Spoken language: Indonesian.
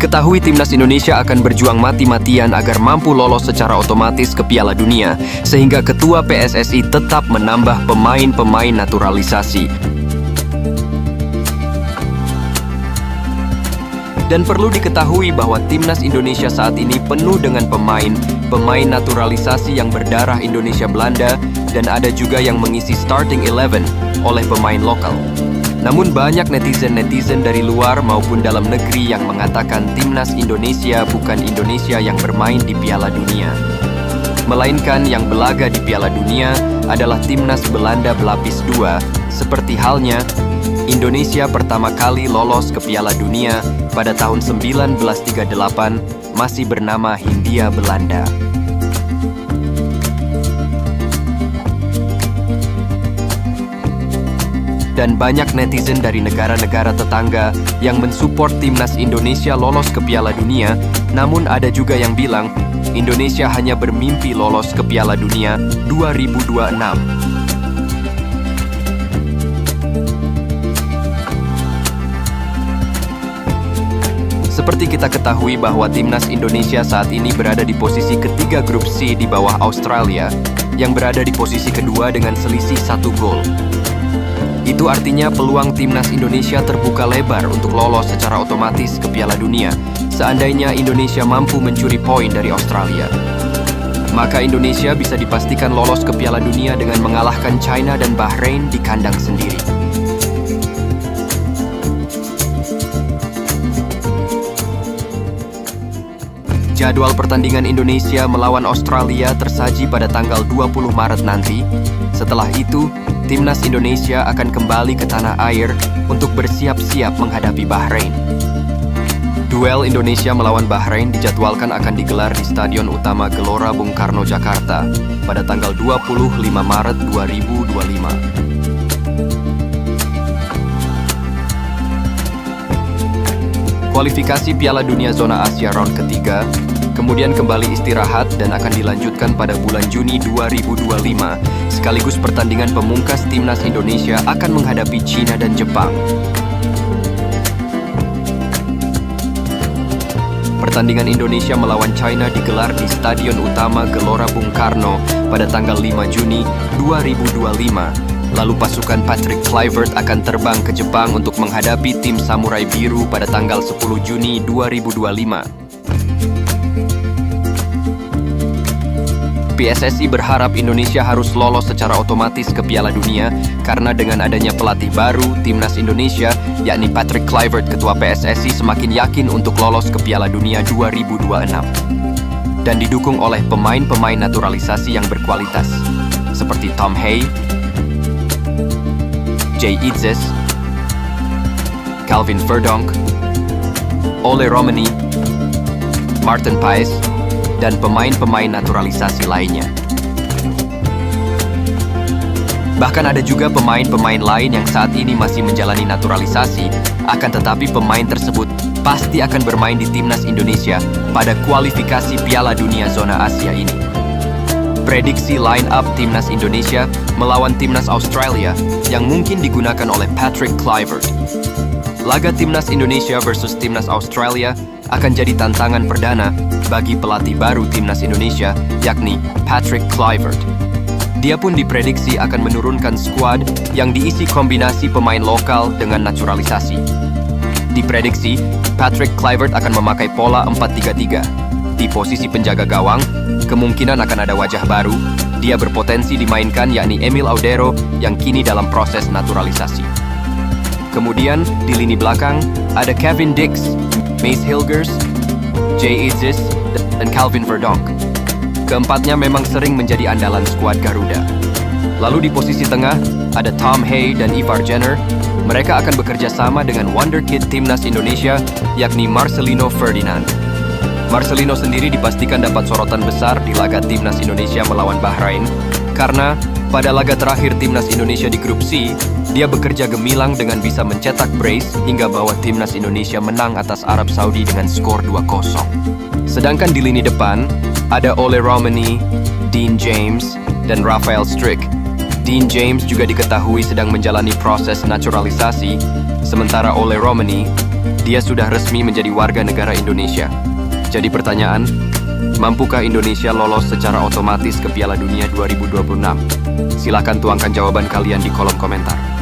Diketahui timnas Indonesia akan berjuang mati-matian agar mampu lolos secara otomatis ke Piala Dunia, sehingga Ketua PSSI tetap menambah pemain-pemain naturalisasi. Dan perlu diketahui bahwa timnas Indonesia saat ini penuh dengan pemain naturalisasi yang berdarah Indonesia Belanda, dan ada juga yang mengisi starting 11 oleh pemain lokal. Namun banyak netizen dari luar maupun dalam negeri yang mengatakan timnas Indonesia bukan Indonesia yang bermain di Piala Dunia, melainkan yang belaga di Piala Dunia adalah timnas Belanda berlapis 2, seperti halnya Indonesia pertama kali lolos ke Piala Dunia pada tahun 1938 masih bernama Hindia Belanda. Dan banyak netizen dari negara-negara tetangga yang mensupport timnas Indonesia lolos ke Piala Dunia, namun ada juga yang bilang Indonesia hanya bermimpi lolos ke Piala Dunia 2026. Seperti kita ketahui bahwa timnas Indonesia saat ini berada di posisi ketiga grup C di bawah Australia, yang berada di posisi kedua dengan selisih 1 gol. Itu artinya peluang timnas Indonesia terbuka lebar untuk lolos secara otomatis ke Piala Dunia, seandainya Indonesia mampu mencuri poin dari Australia. Maka Indonesia bisa dipastikan lolos ke Piala Dunia dengan mengalahkan China dan Bahrain di kandang sendiri. Jadwal pertandingan Indonesia melawan Australia tersaji pada tanggal 20 Maret nanti. Setelah itu, timnas Indonesia akan kembali ke tanah air untuk bersiap-siap menghadapi Bahrain. Duel Indonesia melawan Bahrain dijadwalkan akan digelar di Stadion Utama Gelora Bung Karno, Jakarta pada tanggal 25 Maret 2025. Kualifikasi Piala Dunia Zona Asia round ketiga, kemudian kembali istirahat dan akan dilanjutkan pada bulan Juni 2025, sekaligus pertandingan pemungkas timnas Indonesia akan menghadapi China dan Jepang. Pertandingan Indonesia melawan China digelar di Stadion Utama Gelora Bung Karno pada tanggal 5 Juni 2025. Lalu pasukan Patrick Kluivert akan terbang ke Jepang untuk menghadapi tim Samurai Biru pada tanggal 10 Juni 2025. PSSI berharap Indonesia harus lolos secara otomatis ke Piala Dunia karena dengan adanya pelatih baru timnas Indonesia, yakni Patrick Kluivert, Ketua PSSI semakin yakin untuk lolos ke Piala Dunia 2026. Dan didukung oleh pemain-pemain naturalisasi yang berkualitas, seperti Tom Hay, Jay Itzes, Calvin Verdonk, Ole Romani, Martin Paes, dan pemain-pemain naturalisasi lainnya. Bahkan ada juga pemain-pemain lain yang saat ini masih menjalani naturalisasi, akan tetapi pemain tersebut pasti akan bermain di timnas Indonesia pada kualifikasi Piala Dunia Zona Asia ini. Prediksi line-up timnas Indonesia melawan timnas Australia yang mungkin digunakan oleh Patrick Kluivert. Laga timnas Indonesia versus timnas Australia akan jadi tantangan perdana bagi pelatih baru timnas Indonesia, yakni Patrick Kluivert. Dia pun diprediksi akan menurunkan skuad yang diisi kombinasi pemain lokal dengan naturalisasi. Diprediksi, Patrick Kluivert akan memakai pola 4-3-3. Di posisi penjaga gawang, kemungkinan akan ada wajah baru. Dia berpotensi dimainkan, yakni Emil Audero yang kini dalam proses naturalisasi. Kemudian, di lini belakang, ada Kevin Dix, Mace Hilgers, Jay Itzes, dan Calvin Verdonk. Keempatnya memang sering menjadi andalan skuad Garuda. Lalu di posisi tengah, ada Tom Hay dan Ivar Jenner. Mereka akan bekerja sama dengan wonderkid timnas Indonesia, yakni Marcelino Ferdinand. Marcelino sendiri dipastikan dapat sorotan besar di laga timnas Indonesia melawan Bahrain, karena pada laga terakhir timnas Indonesia di grup C, dia bekerja gemilang dengan bisa mencetak brace hingga bawa timnas Indonesia menang atas Arab Saudi dengan skor 2-0. Sedangkan di lini depan, ada Ole Romani, Dean James, dan Rafael Strick. Dean James juga diketahui sedang menjalani proses naturalisasi, sementara Ole Romani, dia sudah resmi menjadi warga negara Indonesia. Jadi pertanyaan, mampukah Indonesia lolos secara otomatis ke Piala Dunia 2026? Silakan tuangkan jawaban kalian di kolom komentar.